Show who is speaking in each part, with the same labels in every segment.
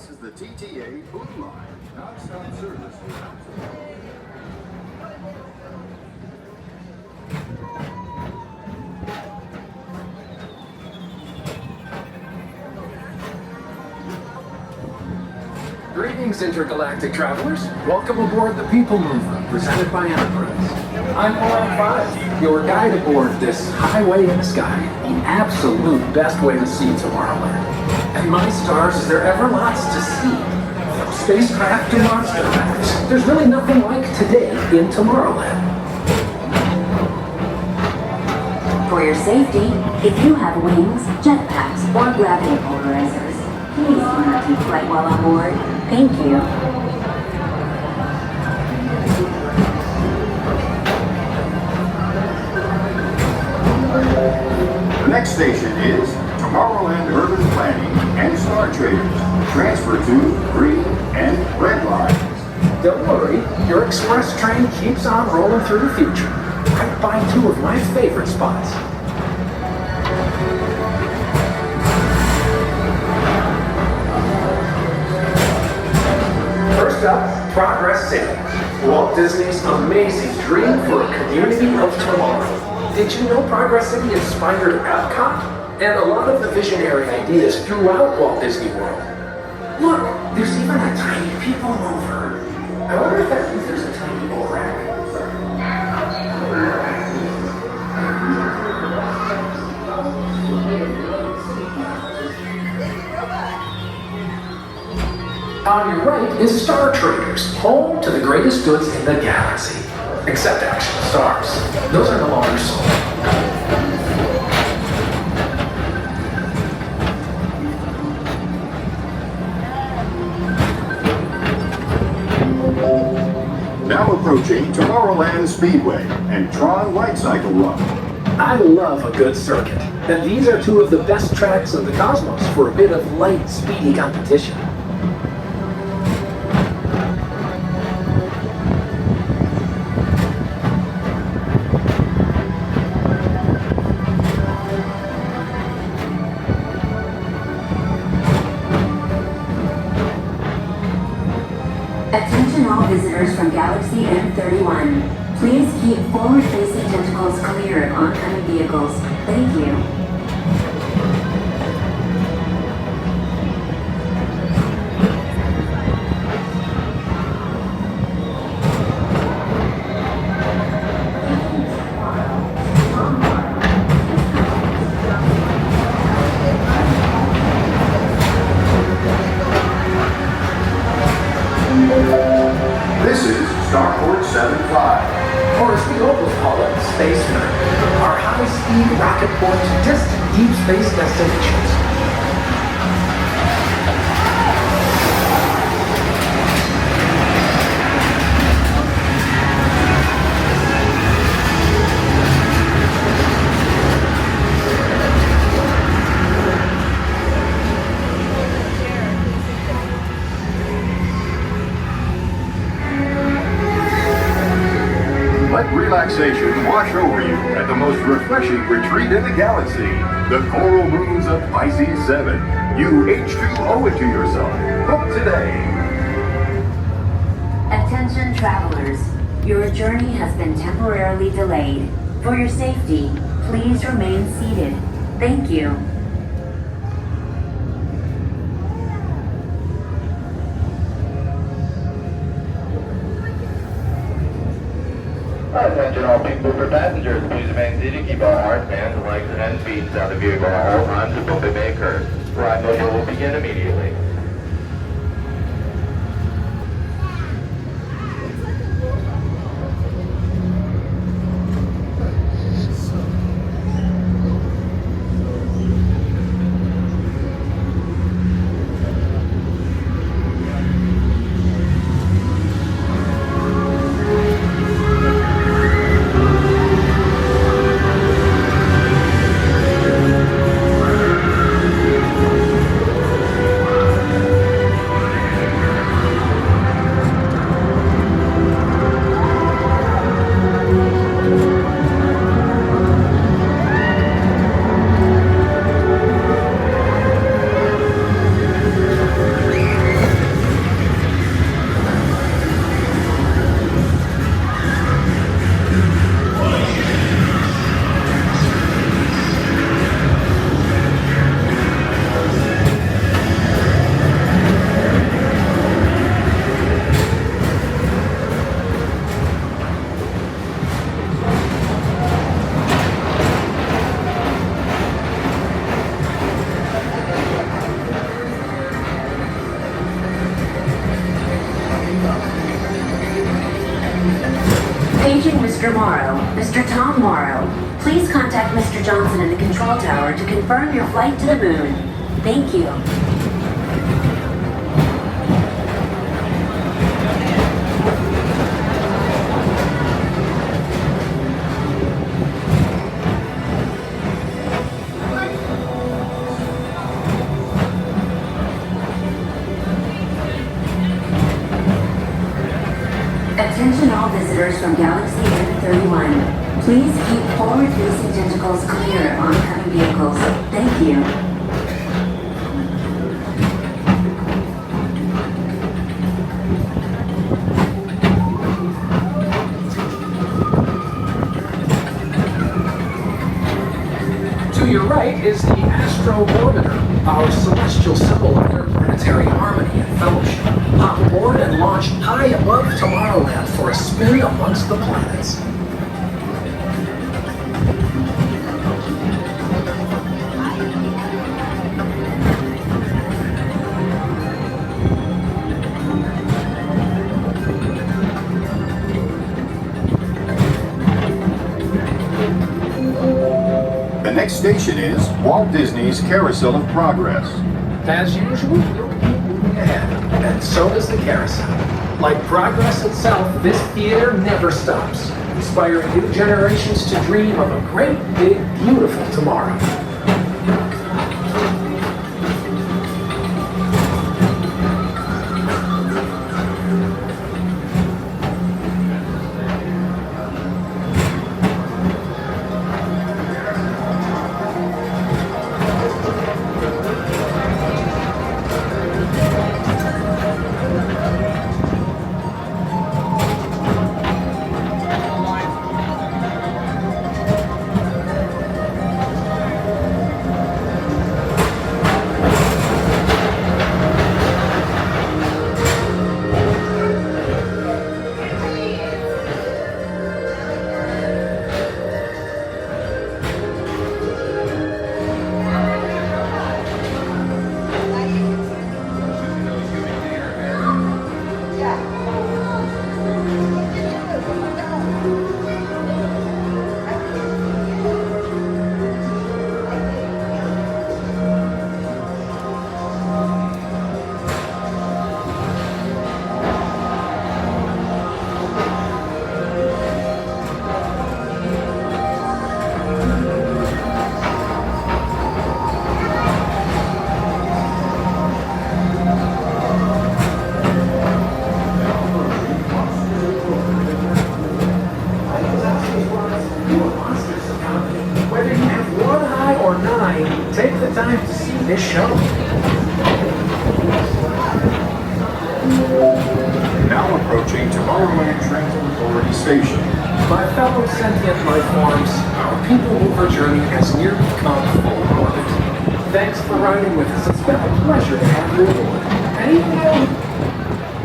Speaker 1: This is the TTA Blue Line, non-stop service.
Speaker 2: Greetings, intergalactic travelers. Welcome aboard the PeopleMover, presented by Enterprise. I'm Line 5, your guide aboard this highway in the sky, the absolute best way to see Tomorrowland. And my stars, is there ever lots to see? From spacecraft to monster maps, there's really nothing like today in Tomorrowland.
Speaker 3: For your safety, if you have wings, jetpacks, or gravity polarizers, please do not take flight while on board. Thank you.
Speaker 1: The next station is Tomorrowland Urban Planning and Star Traders. Transfer to green and red lines.
Speaker 2: Don't worry, your express train keeps on rolling through the future, right by two of my favorite spots. First up, Progress Savings, Walt Disney's amazing dream for a community of tomorrow. Did you know Progress City inspired Epcot? And a lot of the visionary ideas throughout Walt Disney World. Look, there's even a tiny PeopleMover. I wonder if that means there's a tiny boat rack. On your right is Star Traders, home to the greatest goods in the galaxy. Except actual stars. Those are no longer sold.
Speaker 1: Now approaching Tomorrowland Speedway and Tron Light Cycle Run.
Speaker 2: I love a good circuit, and these are two of the best tracks in the cosmos for a bit of light, speedy competition.
Speaker 3: Attention all visitors from Galaxy M31. Please keep forward-facing tentacles clear of oncoming vehicles. Thank you.
Speaker 1: This is Starport 75.
Speaker 2: Or as we always call it, Space Nerd. Our high-speed rocket port to distant deep space destinations.
Speaker 1: Let relaxation wash over you at the most refreshing retreat in the galaxy, the Coral Moons of Pisces 7. You H2 owe it to yourself. Book today.
Speaker 3: Attention travelers. Your journey has been temporarily delayed. For your safety, please remain seated. Thank you.
Speaker 4: Attention all PeopleMover passengers, please remain seated, keep all hearts, hands, legs, and feet out of the vehicle at all times until they may occur. Ride motion will begin immediately.
Speaker 3: Mr. Tom Morrow, please contact Mr. Johnson in the control tower to confirm your flight to the moon. Thank you. Attention all visitors from Galaxy M31. Please keep forward-facing tentacles clear of oncoming vehicles. Thank you.
Speaker 2: To your right is the Astro-Orbiter, our celestial symbol of interplanetary harmony and fellowship. Hop aboard and launch high above Tomorrowland for a spin amongst the planets.
Speaker 1: The next station is Walt Disney's Carousel of Progress.
Speaker 2: As usual, you'll keep moving ahead, and so does the carousel. Like progress itself, this theater never stops, inspiring new generations to dream of a great, big, beautiful tomorrow. Whether you have one eye or nine, take the time to see this show.
Speaker 1: Now approaching Tomorrowland Transit Authority Station.
Speaker 2: My fellow sentient life forms, our PeopleMover journey has nearly come full orbit. Thanks for riding with us. It's been a pleasure to have you aboard. Anything else?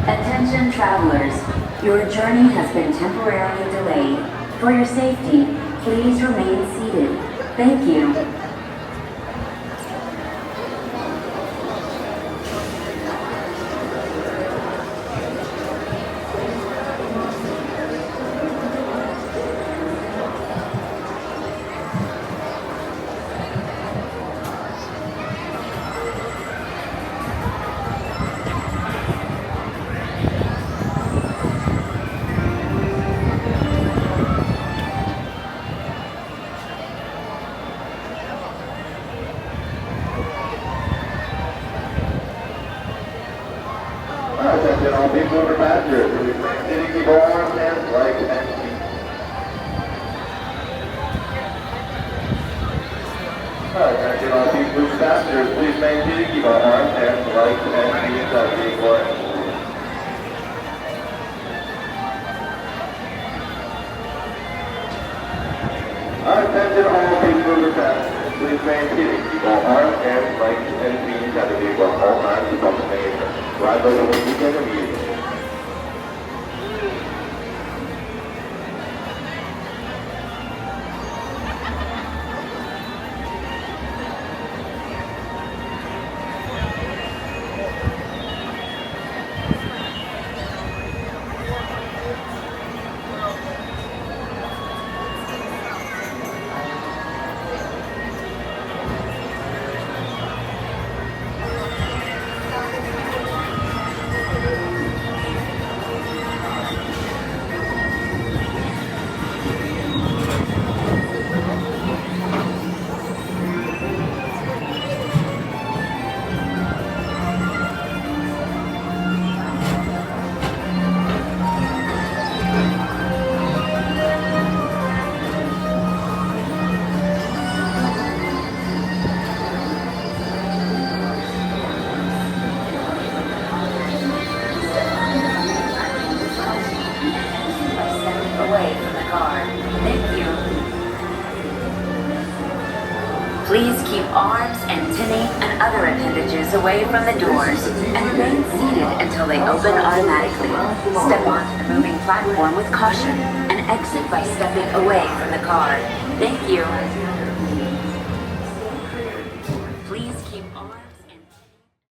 Speaker 3: Attention travelers, your journey has been temporarily delayed. For your safety, please remain seated. Thank you.
Speaker 4: Attention all PeopleMover passengers. Please keep all arms, hands, legs, and feet. Attention all PeopleMover passengers. Please maintain to keep all arms, hands, legs, and feet out of the vehicle. Attention all PeopleMover passengers. Please maintain to keep all arms, hands, legs, and feet out of the vehicle at all times to pump the nation. Ride load will begin immediately.
Speaker 3: away from the car. Thank you. Please keep arms, antennae, and other appendages away from the doors and remain seated until they open automatically. Step onto the moving platform with caution and exit by stepping away from the car. Thank you.